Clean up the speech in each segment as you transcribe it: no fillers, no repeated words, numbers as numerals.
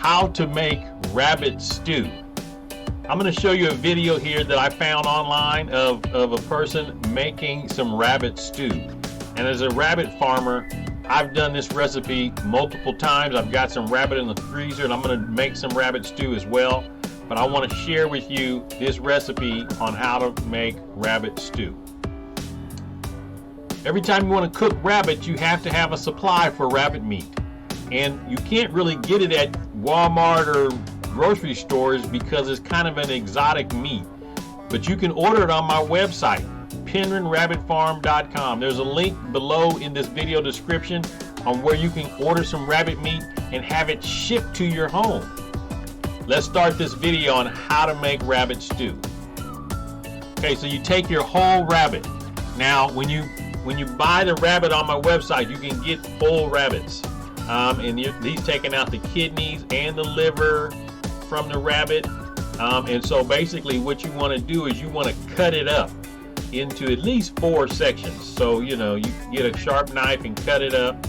how to make rabbit stew. I'm going to show you a video here that I found online of a person making some rabbit stew. And as a rabbit farmer, I've done this recipe multiple times. I've got some rabbit in the freezer and I'm going to make some rabbit stew as well. But I want to share with you this recipe on how to make rabbit stew. Every time you want to cook rabbit, you have to have a supply for rabbit meat. And you can't really get it at Walmart or grocery stores because it's kind of an exotic meat. But you can order it on my website, penrynrabbitfarm.com. There's a link below in this video description on where you can order some rabbit meat and have it shipped to your home. Let's start this video on how to make rabbit stew. Okay, so you take your whole rabbit. Now, when you buy the rabbit on my website, you can get whole rabbits. And he's taking out the kidneys and the liver from the rabbit. And so basically what you want to do is you want to cut it up into at least 4 sections. So, you get a sharp knife and cut it up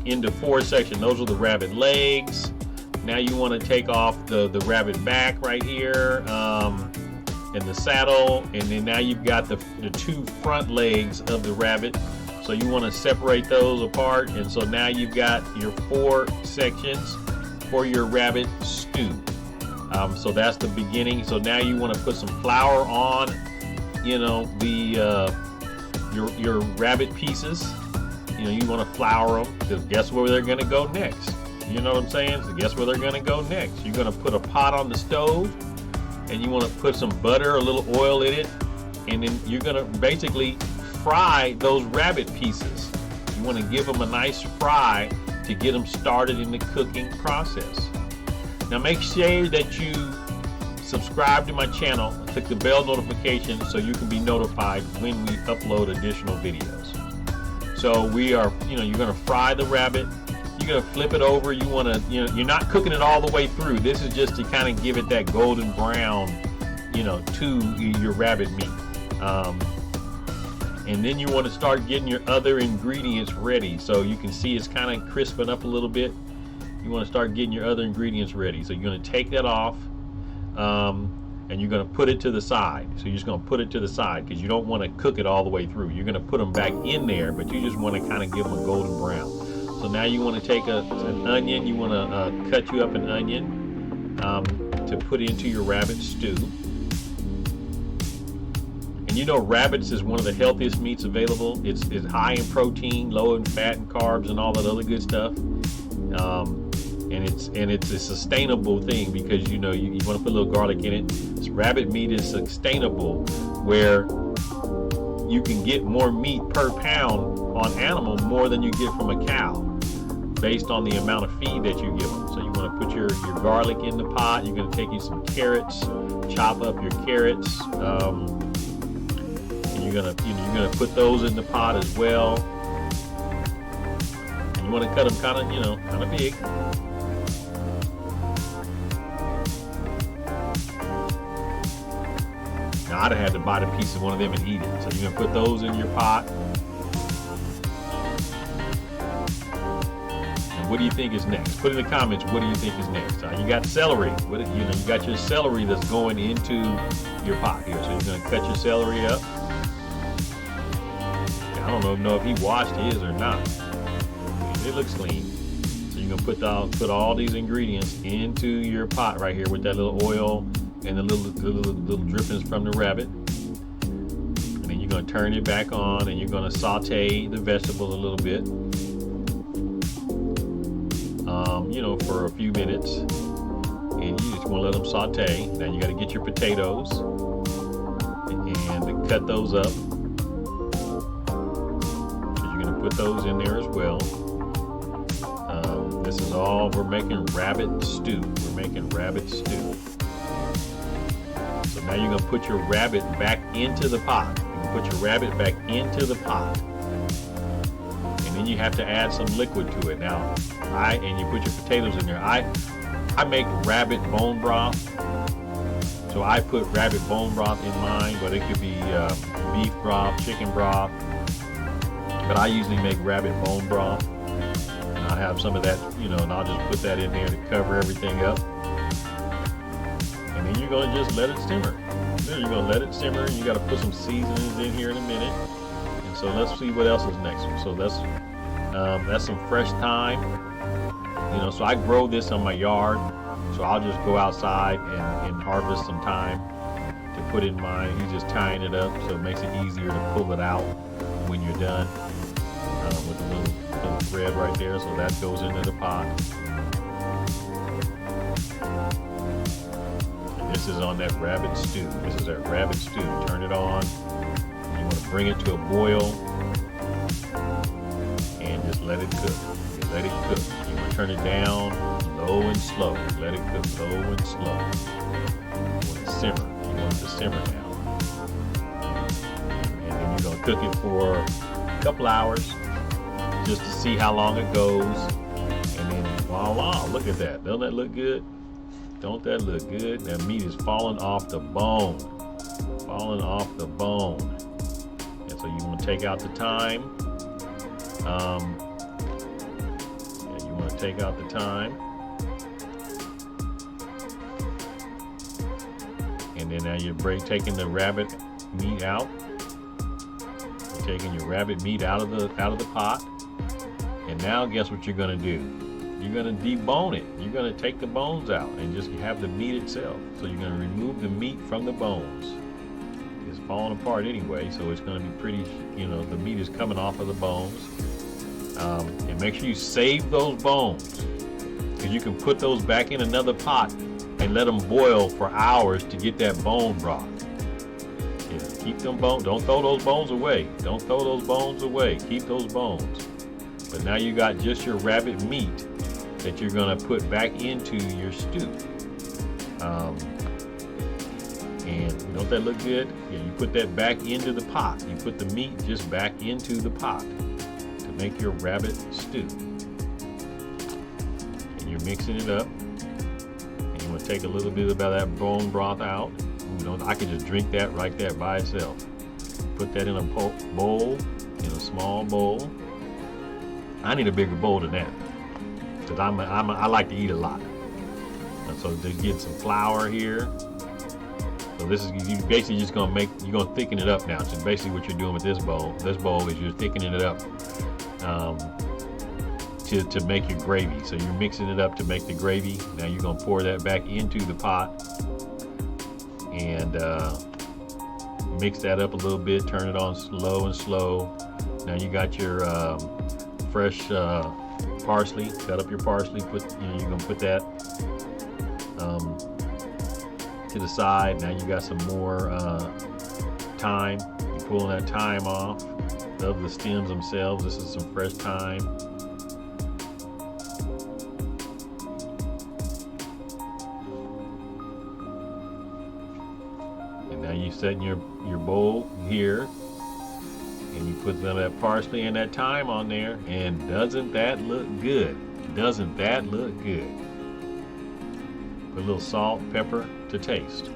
into 4 sections. Those are the rabbit legs. Now you want to take off the rabbit back right here and the saddle. And then now you've got the 2 front legs of the rabbit. So you want to separate those apart, and so now you've got your 4 sections for your rabbit stew. So that's the beginning. So now you want to put some flour on, your rabbit pieces. You want to flour them because guess where they're going to go next? You know what I'm saying? So guess where they're going to go next? You're going to put a pot on the stove, and you want to put some butter, a little oil in it, and then you're going to basically fry those rabbit pieces. You want to give them a nice fry to get them started in the cooking process. Now make sure that you subscribe to my channel, click the bell notification so you can be notified when we upload additional videos. So we are, you're going to fry the rabbit. You're going to flip it over. You want to, you're not cooking it all the way through. This is just to kind of give it that golden brown, to your rabbit meat. And then you want to start getting your other ingredients ready. So you can see it's kind of crisping up a little bit. You want to start getting your other ingredients ready. So you're going to take that off and you're going to put it to the side. So you're just going to put it to the side because you don't want to cook it all the way through. You're going to put them back in there, but you just want to kind of give them a golden brown. So now you want to take an onion. You want to cut you up an onion to put into your rabbit stew. And rabbits is one of the healthiest meats available. It's high in protein, low in fat and carbs and all that other good stuff. And it's a sustainable thing because you want to put a little garlic in it. This rabbit meat is sustainable where you can get more meat per pound on animal more than you get from a cow based on the amount of feed that you give them. So you want to put your garlic in the pot. You're going to take you some carrots, chop up your carrots. You're gonna put those in the pot as well, and you want to cut them kind of big. Now I'd have had to bite a piece of one of them and eat it. So you're gonna put those in your pot. And what do you think is next? Put in the comments. What do you think is next? You got celery. You got your celery that's going into your pot here. So you're gonna cut your celery up. I don't know if he washed his or not. It looks clean. So you're gonna put all these ingredients into your pot right here with that little oil and the little drippings from the rabbit. And then you're gonna turn it back on and you're gonna saute the vegetables a little bit. For a few minutes. And you just wanna let them saute. Now you gotta get your potatoes and cut those up. Put those in there as well. This is all, we're making rabbit stew. We're making rabbit stew. So now you're going to put your rabbit back into the pot. You can put your rabbit back into the pot. And then you have to add some liquid to it. Now, and you put your potatoes in there. I make rabbit bone broth. So I put rabbit bone broth in mine, but it could be beef broth, chicken broth. But I usually make rabbit bone broth. And I have some of that, you know, and I'll just put that in there to cover everything up. And then you're gonna just let it simmer. Then you're gonna let it simmer, and you gotta put some seasonings in here in a minute. And so let's see what else is next. So that's some fresh thyme. You know, so I grow this on my yard, so I'll just go outside and harvest some thyme to put in mine. He's just tying it up, so it makes it easier to pull it out when you're done, with a little thread right there. So that goes into the pot. And this is on that rabbit stew. This is that rabbit stew. Turn it on. You want to bring it to a boil and just let it cook. Let it cook. You want to turn it down low and slow. Let it cook low and slow. You want it to simmer. You want it to simmer now. And then you're going to cook it for a couple hours just to see how long it goes. And then voila, look at that. Don't that look good? Don't that look good? That meat is falling off the bone. Falling off the bone. And so you want to take out the thyme. You want to take out the thyme. And then now you're taking the rabbit meat out. You're taking your rabbit meat out of the pot. And now guess what you're going to do? You're going to debone it. You're going to take the bones out and just have the meat itself. So you're going to remove the meat from the bones. It's falling apart anyway, so it's going to be pretty, you know, the meat is coming off of the bones. And make sure you save those bones, because you can put those back in another pot and let them boil for hours to get that bone broth. Yeah, keep them bones. Don't throw those bones away. Don't throw those bones away. Keep those bones. But now you got just your rabbit meat that you're gonna put back into your stew. And don't that look good? Yeah, you put that back into the pot. You put the meat just back into the pot to make your rabbit stew. And you're mixing it up. And you want to take a little bit of that bone broth out. You know, I could just drink that right there by itself. Put that in a bowl, in a small bowl. I need a bigger bowl than that, because I like to eat a lot. And so just get some flour here. So this is, you basically just you're gonna thicken it up now. So basically what you're doing with this bowl is you're thickening it up to make your gravy. So you're mixing it up to make the gravy. Now you're gonna pour that back into the pot and mix that up a little bit. Turn it on slow and slow. Now you got your fresh parsley. Cut up your parsley. You're gonna put that to the side. Now you got some more thyme. You're pulling that thyme off of the stems themselves. This is some fresh thyme. And now you're setting your bowl here. And you put some of that parsley and that thyme on there, and doesn't that look good? Doesn't that look good? Put a little salt, pepper to taste.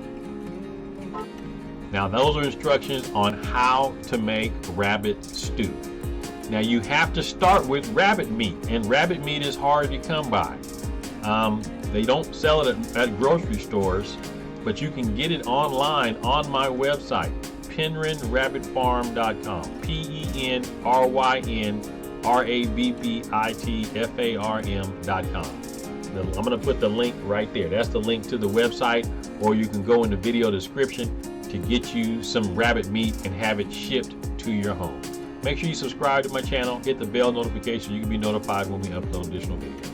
Now those are instructions on how to make rabbit stew. Now you have to start with rabbit meat, and rabbit meat is hard to come by. They don't sell it at grocery stores, but you can get it online on my website, PenrynRabbitFarm.com. PenrynRabbitFarm.com. I'm going to put the link right there. That's the link to the website, or you can go in the video description to get you some rabbit meat and have it shipped to your home. Make sure you subscribe to my channel, hit the bell notification. You can be notified when we upload additional videos.